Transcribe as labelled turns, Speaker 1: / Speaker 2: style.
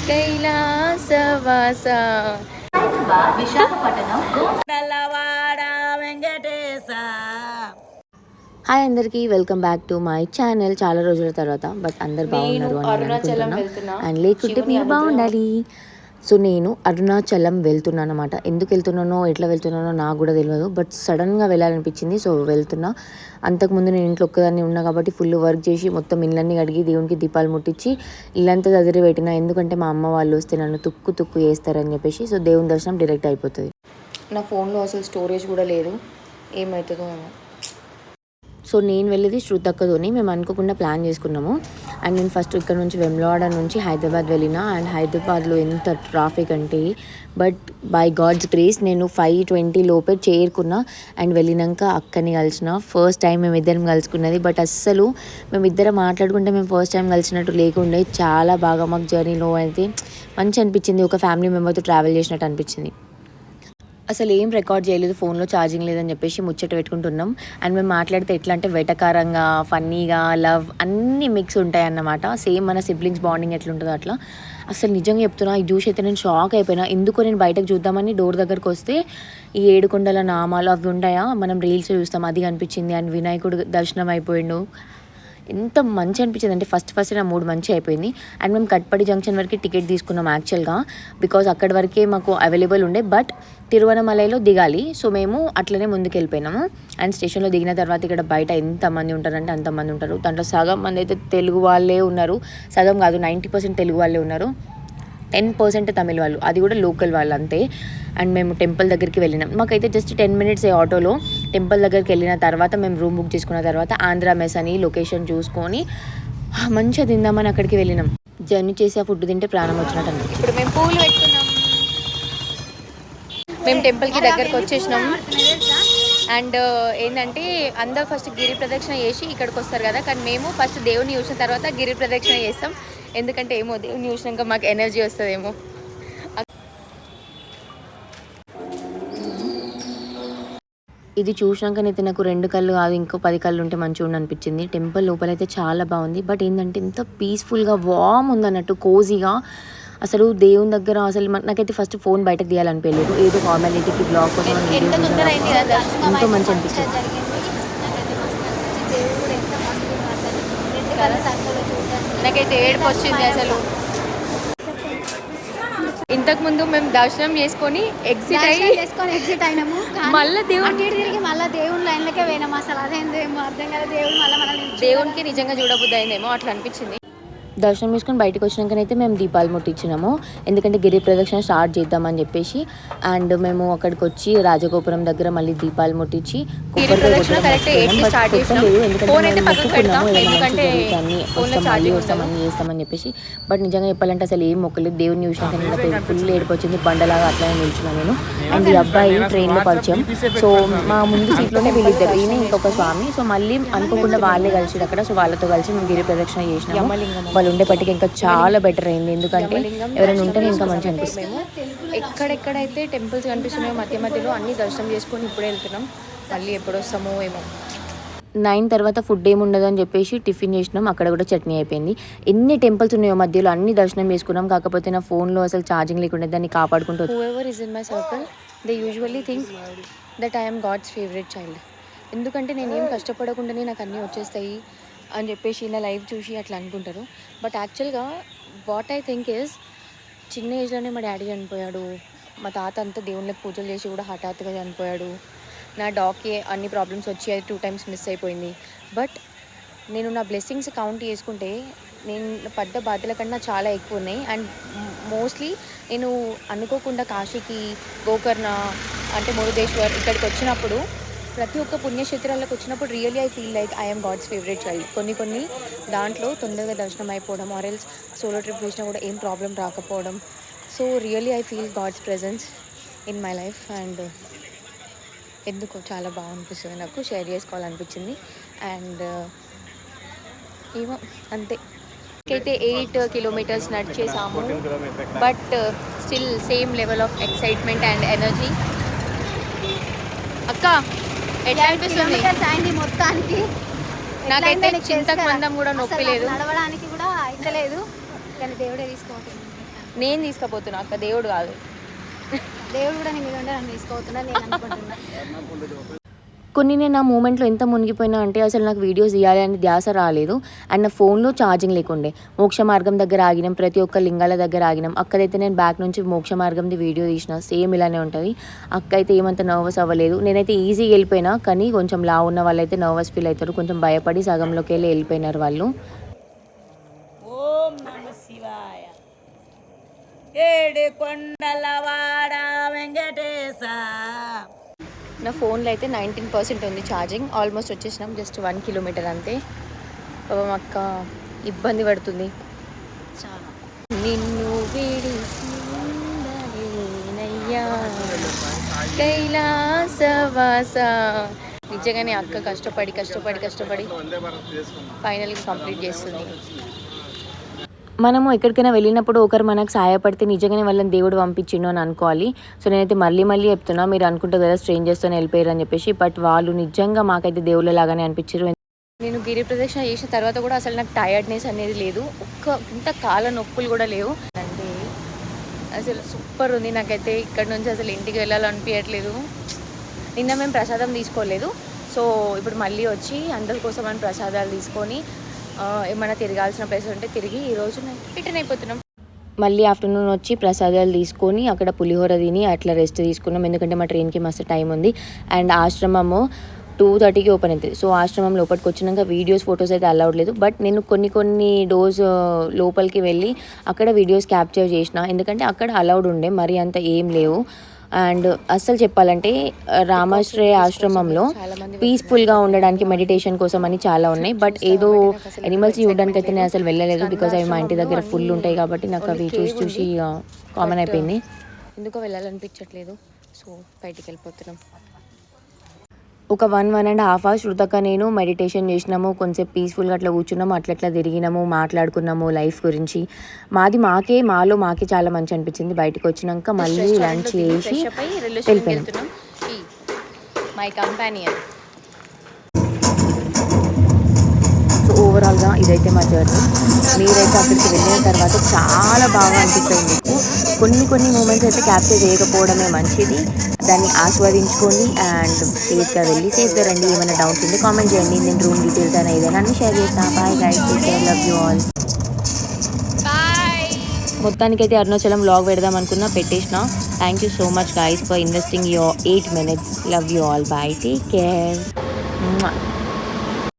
Speaker 1: కైలాసవాస Visakhapatnam తెల్లవాడ Venkatesha. Hi అందరికీ, welcome back to my channel. చాలా రోజుల తర్వాత బట్ అందరు బాగున్నారు అని అనుకుంటున్నా. అండ్ లేకుంటే మీరు బాగుండాలి. సో నేను అరుణాచలం వెళ్తున్నాను అనమాట. ఎందుకు వెళ్తున్నానో ఎట్లా వెళ్తున్నానో నాకు కూడా తెలియదు, బట్ సడన్గా వెళ్ళాలనిపించింది. సో వెళ్తున్నా. అంతకుముందు నేను ఇంట్లో ఒక్కదాన్ని ఉన్నా కాబట్టి ఫుల్ వర్క్ చేసి మొత్తం ఇళ్ళన్నీ కడిగి దేవునికి దీపాలు ముట్టించి ఇల్లంతా చదిరి పెట్టిన. ఎందుకంటే మా అమ్మ వాళ్ళు వస్తే నన్ను తుక్కు చేస్తారని చెప్పేసి. సో దేవుని దర్శనం డైరెక్ట్ అయిపోతుంది. నా ఫోన్లో అసలు స్టోరేజ్ కూడా లేదు, ఏమవుతుందో ఏమో. సో నేను వెళ్ళేది శృతక్కతోని. మేము అనుకోకుండా ప్లాన్ చేసుకున్నాము. అండ్ నేను ఫస్ట్ ఇక్కడ నుంచి వెమ్లవాడ నుంచి హైదరాబాద్ వెళ్ళిన. అండ్ హైదరాబాద్లో ఎంత ట్రాఫిక్ అంటే, బట్ బై గాడ్స్ గ్రేస్ నేను 5:20 లోపే చేరుకున్నా. అండ్ వెళ్ళినాక అక్కని కలిసిన. ఫస్ట్ టైం మేమిద్దరం కలుసుకున్నది. బట్ అస్సలు మేమిద్దరం మాట్లాడుకుంటే మేము ఫస్ట్ టైం కలిసినట్టు లేకుండే. చాలా బాగా మాకు జర్నీలో అయితే మంచి అనిపించింది. ఒక ఫ్యామిలీ మెంబర్తో ట్రావెల్ చేసినట్టు అనిపించింది. అసలు ఏం రికార్డ్ చేయలేదు, ఫోన్లో ఛార్జింగ్ లేదని చెప్పేసి ముచ్చట పెట్టుకుంటున్నాం. అండ్ మేము మాట్లాడితే ఎట్లా అంటే వెటకారంగా, ఫన్నీగా, లవ్ అన్నీ మిక్స్ ఉంటాయి అన్నమాట. సేమ్ మన సిబ్లింగ్స్ బాండింగ్ ఎట్లుంటుందో అట్లా. అసలు నిజంగా చెప్తున్నా, ఈ జ్యూస్ అయితే నేను షాక్ అయిపోయినా. ఎందుకో నేను బయటకు చూద్దామని డోర్ దగ్గరకు వస్తే ఈ 7 కొండల నామాలు అవి ఉంటాయా, మనం రీల్స్ చూస్తాం, అది కనిపించింది. అండ్ వినాయకుడు దర్శనం అయిపోయిండు. ఎంత మంచి అనిపించింది అంటే ఫస్ట్ నా మూడ్ మంచి అయిపోయింది. అండ్ మేము కట్పడి జంక్షన్ వరకు టికెట్ తీసుకున్నాం యాక్చువల్గా, బికాజ్ అక్కడి వరకే మాకు అవైలబుల్ ఉండే. బట్ తిరువనమలైలో దిగాలి. సో మేము అట్లనే ముందుకు వెళ్ళిపోయినాము. అండ్ స్టేషన్లో దిగిన తర్వాత ఇక్కడ బయట ఎంతమంది ఉంటారంటే అంతమంది ఉంటారు. దాంట్లో సగం మంది అయితే తెలుగు వాళ్ళే ఉన్నారు. సగం కాదు, 90% తెలుగు వాళ్ళే ఉన్నారు. 10% తమిళ వాళ్ళు, అది కూడా లోకల్ వాళ్ళు అంతే. అండ్ మేము టెంపుల్ దగ్గరికి వెళ్ళినాం. మాకైతే జస్ట్ 10 minutes ఆటోలో టెంపుల్ దగ్గరికి వెళ్ళిన తర్వాత మేము రూమ్ బుక్ చేసుకున్న తర్వాత ఆంధ్ర మెస్ అని లొకేషన్ చూసుకొని మంచిగా తిందామని అక్కడికి వెళ్ళినాం. జర్నీ చేసి ఆ ఫుడ్ తింటే ప్రాణం వచ్చినట్టు అనిపించింది. ఇప్పుడు మేము పూలు పెట్టుకున్నాం. మేము టెంపుల్కి దగ్గరకు వచ్చేసినాం. అండ్ ఏంటంటే అందరూ ఫస్ట్ గిరి ప్రదక్షిణ చేసి ఇక్కడికి వస్తారు కదా, కానీ మేము ఫస్ట్ దేవుని చూసిన తర్వాత గిరి ప్రదక్షిణ చేస్తాం. ఎందుకంటే ఏమో దేవుని చూసినాక మాకు ఎనర్జీ వస్తుందేమో. ఇది చూసినాకనైతే నాకు 2 కళ్ళు కాదు, ఇంకో 10 కళ్ళు ఉంటే మంచిగా అనిపించింది. టెంపుల్ లోపలైతే చాలా బాగుంది. బట్ ఏంటంటే ఎంత పీస్ఫుల్గా వామ్ ఉందన్నట్టు, కోజీగా. అసలు దేవుని దగ్గర అసలు నాకైతే ఫస్ట్ ఫోన్ బయటకు తీయాలనిపించలేదు. ఏదో ఫార్మాలిటీకి బ్లాగ్ కోసం ఎంతో మంచి అనిపించింది. నాకైతే ఏడుపు వచ్చింది అసలు. ఇంతకుముందు మేము దర్శనం చేసుకొని ఎగ్జిట్ అయినాము. మళ్ళీ
Speaker 2: దేవుని లైన్లకే పోయినాము. అసలు అదేందేమో అర్థం కదా.
Speaker 1: దేవునికి నిజంగా చూడబుద్ధి అయిందేమో అట్లా అనిపించింది. దర్శనం చేసుకొని బయటకు వచ్చినాకనైతే మేము దీపాలు ముట్టించినాము. ఎందుకంటే గిరి ప్రదక్షిణ స్టార్ట్ చేద్దామని చెప్పేసి. అండ్ మేము అక్కడికి వచ్చి రాజగోపురం దగ్గర మళ్ళీ దీపాలు ముట్టించి చేస్తామని చెప్పేసి. బట్ నిజంగా చెప్పాలంటే అసలు ఏం మొక్కలేదు. దేవుని చూసినాక ఫుల్ ఏడిపోయింది. బండలాగా అట్లనే నిల్చున్నాను నేను. అండ్ ఈ అబ్బాయి ట్రైన్లో పరిచయం. సో మా ముందు సీట్లోనే వీళ్ళిద్దరు, ఈయన ఇంకొక స్వామి. సో మళ్ళీ అనుకోకుండా వాళ్ళే కలిసి అక్కడ. సో వాళ్ళతో కలిసి మేము గిరి ప్రదక్షిణ చేసినాము. వాళ్ళు ఉండేపటికి ఇంకా చాలా బెటర్ అయింది. ఎందుకంటే ఎవరైనా ఉంటేనే ఇంకా మంచి అనిపిస్తుంది. ఎక్కడెక్కడైతే టెంపుల్స్ కనిపిస్తున్నాయో మధ్యలో అన్ని దర్శనం చేసుకొని ఇప్పుడే వెళ్తున్నాం. మళ్ళీ ఎప్పుడు వస్తామో ఏమో. 9 తర్వాత ఫుడ్ ఏముండదు అని చెప్పేసి టిఫిన్ చేసినాం. అక్కడ కూడా చట్నీ అయిపోయింది. ఎన్ని టెంపుల్స్ ఉన్నాయో మధ్యలో అన్ని దర్శనం చేసుకున్నాం. కాకపోతే నా ఫోన్లో అసలు ఛార్జింగ్ లేకుండా దాన్ని కాపాడుకుంటూ. Whoever is in my circle they usually think that I'm God's favourite child. ఎందుకంటే నేనేం కష్టపడకుండానే నాకు అన్నీ వచ్చేస్తాయి అని చెప్పేసి నా లైఫ్ చూసి అట్లా అనుకుంటారు. బట్ యాక్చువల్గా వాట్ ఐ థింక్ ఈజ్, చిన్న ఏజ్లోనే మా డాడీ చనిపోయాడు. మా తాత అంతా దేవుళ్ళకి పూజలు చేసి కూడా హఠాత్తుగా చనిపోయాడు. నా డాగ్కి అన్ని ప్రాబ్లమ్స్ వచ్చి అది 2 times మిస్ అయిపోయింది. బట్ నేను నా బ్లెస్సింగ్స్ కౌంట్ చేసుకుంటే నేను పడ్డ బాధల కన్నా చాలా ఎక్కువ ఉన్నాయి. అండ్ మోస్ట్లీ నేను అనుకోకుండా కాశీకి, గోకర్ణ అంటే మురుదేశ్వర్ ఇక్కడికి వచ్చినప్పుడు, ప్రతి ఒక్క పుణ్యక్షేత్రాలకు వచ్చినప్పుడు really I feel like I'm God's favourite child. కొన్ని దాంట్లో తొందరగా దర్శనం అయిపోవడం, ఆర్ ఎల్స్ సోలో ట్రిప్ వేసినా కూడా ఏం ప్రాబ్లం రాకపోవడం. So really I feel God's presence in my life. And ఎందుకో చాలా బాగా అనిపిస్తుంది, నాకు షేర్ చేసుకోవాలనిపించింది. అండ్ ఏమో అంతే. అయితే 8 kilometers నడిచేసాము. But still same level of excitement and energy. అక్క ఎట్లా అనిపిస్తుంది
Speaker 2: మొత్తానికి?
Speaker 1: నాకైతే చింతకు మందం కూడా నొప్పి లేదు,
Speaker 2: నడవడానికి కూడా అయితలేదు. కానీ దేవుడే తీసుకుంటుంది.
Speaker 1: నేను తీసుకుపోతున్నా అక్క, దేవుడు కాదు.
Speaker 2: దేవుడు కూడా నీ మీద ఉండే నన్ను తీసుకోతున్నా నేను అనుకుంటున్నా.
Speaker 1: కొన్ని నేను ఆ మూమెంట్లో ఎంత మునిగిపోయినా అంటే అసలు నాకు వీడియోస్ తీయాలి అని ధ్యాస రాలేదు. అండ్ నా ఫోన్లో ఛార్జింగ్ లేకుండే. మోక్ష మార్గం దగ్గర ఆగినాం, ప్రతి ఒక్క లింగాల దగ్గర ఆగినాం. అక్కడైతే నేను బ్యాక్ నుంచి మోక్ష మార్గంది వీడియో తీసిన, సేమ్ ఇలానే ఉంటుంది. అక్క అయితే ఏమంత నర్వస్ అవ్వలేదు. నేనైతే ఈజీగా వెళ్ళిపోయినా, కానీ కొంచెం లా ఉన్న వాళ్ళైతే నర్వస్ ఫీల్ అవుతారు, కొంచెం భయపడి సగంలోకి వెళ్ళిపోయినారు వాళ్ళు.
Speaker 3: ఓం నమ శివాయ. ఏడు కొండలవాడ వెంకటేశ.
Speaker 1: నా ఫోన్లో అయితే 19% ఉంది ఛార్జింగ్. ఆల్మోస్ట్ వచ్చేసినాం, జస్ట్ 1 కిలోమీటర్ అంతే. పాపం అక్క ఇబ్బంది పడుతుంది.
Speaker 2: చాలా
Speaker 1: నిన్ను విడిసి ఉండలేనయ్యా కైలాసవాస. నిజంగానే అక్క కష్టపడి ఫైనల్గా కంప్లీట్ చేస్తుంది. మనము ఎక్కడికైనా వెళ్ళినప్పుడు ఒకరు మనకు సహాయపడితే నిజంగానే వాళ్ళని దేవుడు పంపించిండు అని అనుకోవాలి. సో నేనైతే మళ్ళీ చెప్తున్నా, మీరు అనుకుంటారు కదా స్ట్రేంజర్స్తోనే వెళ్ళిపోయారు అని చెప్పేసి, బట్ వాళ్ళు నిజంగా మాకైతే దేవుళ్ళ లాగానే అనిపించారు. నేను గిరి ప్రదక్షిణ చేసిన తర్వాత కూడా అసలు నాకు టైర్డ్నెస్ అనేది లేదు, ఇంత కాళ్ళ నొప్పులు కూడా లేవు. అంటే అసలు సూపర్ ఉంది. నాకైతే ఇక్కడ నుంచి అసలు ఇంటికి వెళ్ళాలనిపించట్లేదు. నిన్న మేము ప్రసాదం తీసుకోలేదు, సో ఇప్పుడు మళ్ళీ వచ్చి అందరి కోసం అని ప్రసాదాలు తీసుకొని ఏమైనా తిరగాల్సిన ప్లేస్ ఉంటే తిరిగి ఈరోజు రిటర్న్ అయిపోతున్నాం. మళ్ళీ ఆఫ్టర్నూన్ వచ్చి ప్రసాదాలు తీసుకొని అక్కడ పులిహోర తిని అట్లా రెస్ట్ తీసుకున్నాం, ఎందుకంటే మా ట్రైన్కి మస్తు టైం ఉంది. అండ్ ఆశ్రమము 2:30కి ఓపెన్ అవుతుంది. సో ఆశ్రమం లోపలికి వచ్చినాక వీడియోస్ ఫొటోస్ అయితే అలౌడ్ లేదు, బట్ నేను కొన్ని డోర్స్ లోపలికి వెళ్ళి అక్కడ వీడియోస్ క్యాప్చర్ చేసిన, ఎందుకంటే అక్కడ అలౌడ్ ఉండే, మరి అంత ఏం లేవు. అండ్ అస్సలు చెప్పాలంటే రామాశ్రయ ఆశ్రమంలో పీస్ఫుల్గా ఉండడానికి మెడిటేషన్ కోసం అని చాలా ఉన్నాయి, బట్ ఏదో ఎనిమల్స్ చూడడానికి అయితే నేను అసలు వెళ్ళలేదు, బికాజ్ అవి మా ఇంటి దగ్గర ఫుల్ ఉంటాయి కాబట్టి నాకు అవి చూసి కామన్ అయిపోయింది. ఎందుకో వెళ్ళాలనిపించట్లేదు, సో బయటికి వెళ్ళిపోతున్నాం. ఒక 1.5 hours శృతక నేను మెడిటేషన్ చేసినాము, కొంచెం పీస్ఫుల్గా అట్లా కూర్చున్నాము, అట్లా తిరిగినాము, మాట్లాడుకున్నాము లైఫ్ గురించి. మాలో మాకే చాలా మంచి అనిపించింది. బయటకు వచ్చినాక మళ్ళీ లంచ్ చేసి వెళ్ళిపోయినాం. My companion. సో ఓవరాల్గా ఇదైతే మా జర్నీ. మీరైతే అక్కడికి వెళ్ళిన తర్వాత చాలా బాగా అనిపిస్తుంది మీకు. కొన్ని మూమెంట్స్ అయితే క్యాప్చర్ చేయకపోవడమే మంచిది, దాన్ని ఆస్వాదించుకోండి అండ్ సేఫ్గా వెళ్ళి సేఫ్గా రండి. ఏమైనా డౌట్స్ ఉంటే కామెంట్ చేయండి, నేను రూమ్ డీటెయిల్స్ అయినా ఏదైనా అన్ని షేర్ చేస్తాను. Bye guys, take care, love you all. మొత్తానికైతే అరుణాచలం వ్లాగ్ పెడదాం అనుకున్నా, పెట్టేసిన. Thank you so much guys for investing your 8 minutes. Love you all. Bye, take care.